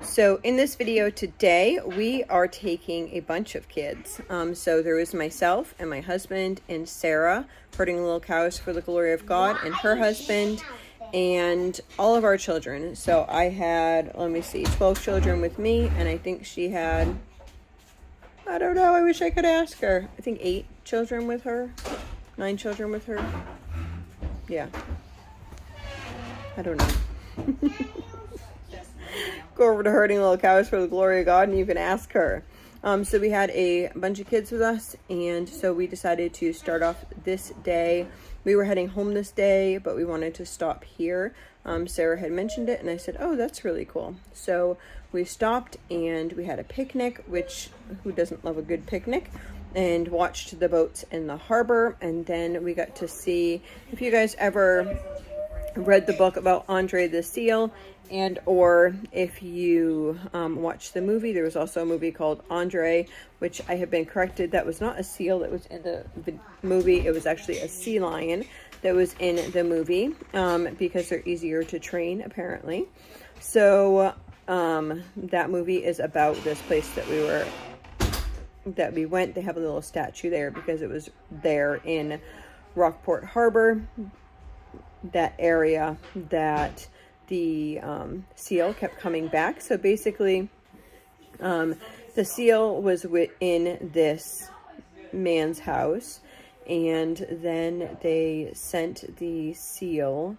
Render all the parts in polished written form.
So in this video today, we are taking a bunch of kids. So there was myself and my husband and Sarah herding little cows for the glory of God, and her husband and all of our children. So I had, 12 children with me, and I think she had, I don't know, I wish I could ask her. I think 8 children with her, 9 children with her. Yeah. I don't know. Go over to herding little cows for the glory of God and you can ask her. So we had a bunch of kids with us, and so we decided to start off this day. We were heading home this day, but we wanted to stop here. Sarah had mentioned it, and I said, oh, that's really cool. So we stopped and we had a picnic, which who doesn't love a good picnic, and watched the boats in the harbor. And then we got to see, if you guys ever read the book about Andre the Seal, and or if you watch the movie, there was also a movie called Andre, which I have been corrected. That was not a seal that was in the movie. It was actually a sea lion that was in the movie, because they're easier to train, apparently. So that movie is about this place that we went. They have a little statue there because it was there in Rockport Harbor, that area that the seal kept coming back. So basically, the seal was in this man's house, and then they sent the seal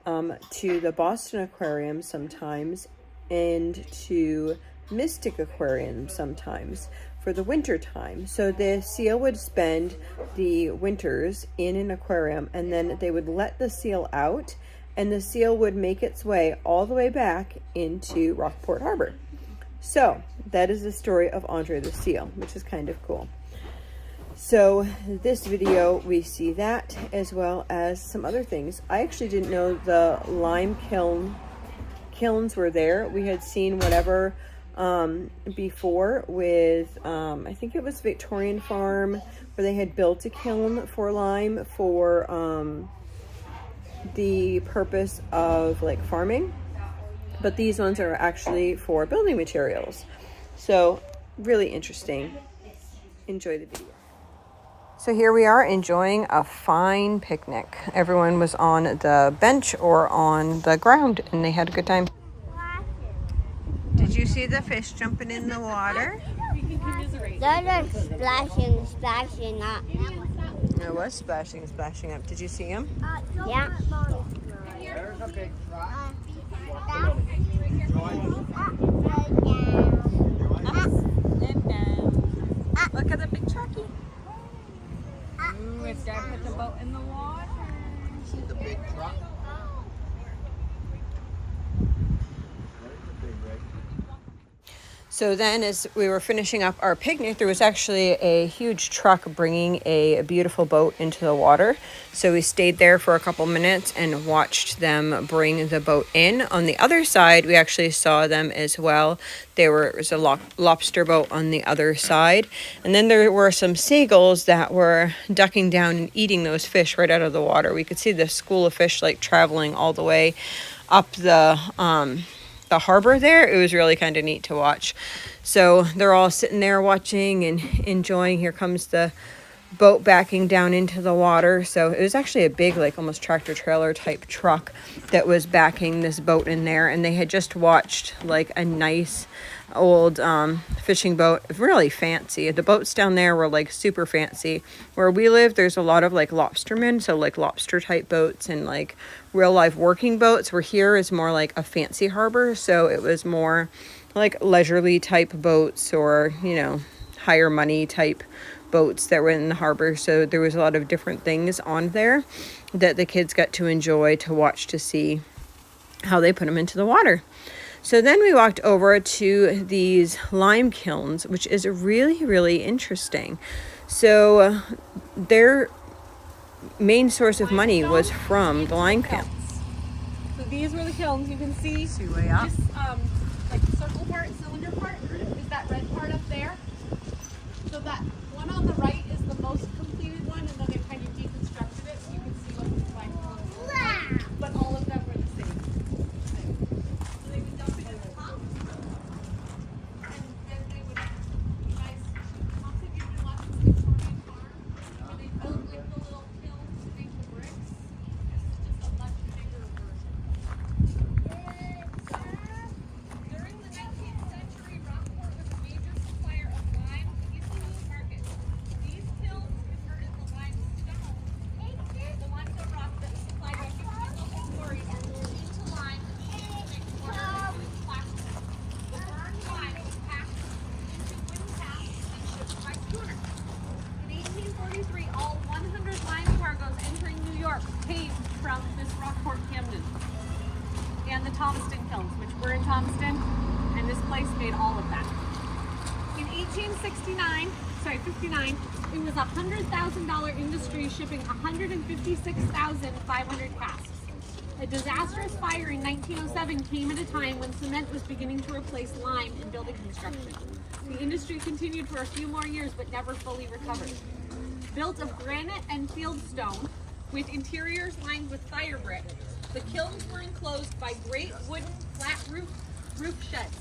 to the Boston Aquarium sometimes, and to Mystic Aquarium sometimes for the winter time. So the seal would spend the winters in an aquarium, and then they would let the seal out, and the seal would make its way all the way back into Rockport Harbor. So that is the story of Andre the Seal, which is kind of cool. So this video, we see that as well as some other things. I actually didn't know the lime kilns were there. We had seen whatever before with, I think it was Victorian Farm, where they had built a kiln for lime for the purpose of like farming, but these ones are actually for building materials. So really interesting. Enjoy the video. So here we are enjoying a fine picnic. Everyone was on the bench or on the ground, and they had a good time. Did you see the fish jumping in the water? They're splashing up. It was splashing up. Did you see him? Yeah. There's a big truck. Look at the big trucky. Ooh, it's time to put the boat in the water. See the big truck? So then, as we were finishing up our picnic, there was actually a huge truck bringing a beautiful boat into the water. So we stayed there for a couple minutes and watched them bring the boat in. On the other side, we actually saw them as well. There was a lobster boat on the other side. And then there were some seagulls that were ducking down and eating those fish right out of the water. We could see the school of fish like traveling all the way up the harbor there. It was really kind of neat to watch. So they're all sitting there watching and enjoying. Here comes the boat backing down into the water. So it was actually a big, like almost tractor trailer type truck that was backing this boat in there, and they had just watched like a nice old fishing boat, really fancy. The boats down there were like super fancy. Where we live, there's a lot of like lobstermen, so like lobster type boats and like real life working boats. Where here is more like a fancy harbor, so it was more like leisurely type boats, or you know, higher money type boats that were in the harbor. So there was a lot of different things on there that the kids got to enjoy, to watch, to see how they put them into the water. So then we walked over to these lime kilns, which is really, really interesting. So their main source of money was from the lime kilns. So these were the kilns. You can see way up. this like circle part, cylinder part, is that red part up there. So that one on the right is the most completed one, and then they kind of deconstructed it so you can see what the lime kilns were. But all of them were the same. So they would dump it in the top. Thompson, and this place made all of that. In 59, it was a $100,000 industry shipping 156,500 casks. A disastrous fire in 1907 came at a time when cement was beginning to replace lime in building construction. The industry continued for a few more years but never fully recovered. Built of granite and fieldstone, with interiors lined with fire brick, the kilns were enclosed by great wooden flat roof sheds.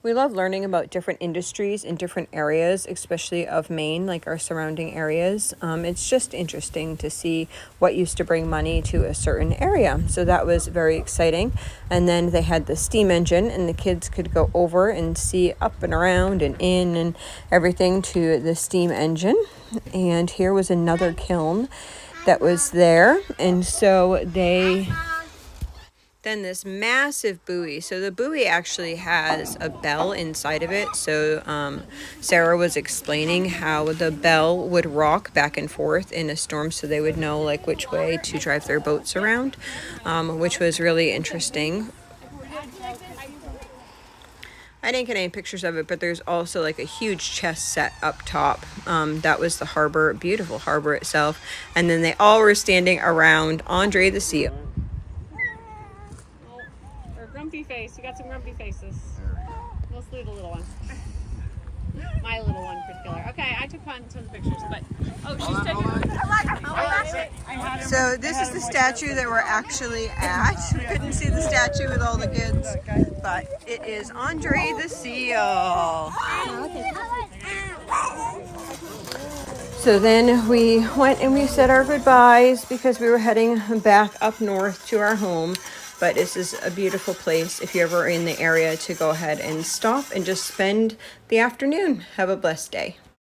We love learning about different industries in different areas, especially of Maine, like our surrounding areas. It's just interesting to see what used to bring money to a certain area. So that was very exciting. And then they had the steam engine, and the kids could go over and see up and around and in and everything to the steam engine. And here was another kiln that was there. And so then this massive buoy. So the buoy actually has a bell inside of it. So Sarah was explaining how the bell would rock back and forth in a storm so they would know like which way to drive their boats around, which was really interesting. I didn't get any pictures of it, but there's also like a huge chest set up top. That was the harbor, beautiful harbor itself. And then they all were standing around Andre the seal. Grumpy face. You got some grumpy faces. Mostly the little one. My little one in particular. Okay, I took tons of pictures, but she's taking. So this is the statue that we're actually at. We couldn't see the statue with all the kids, but it is Andre the seal. So then we went and we said our goodbyes because we were heading back up north to our home. But this is a beautiful place if you're ever in the area to go ahead and stop and just spend the afternoon. Have a blessed day.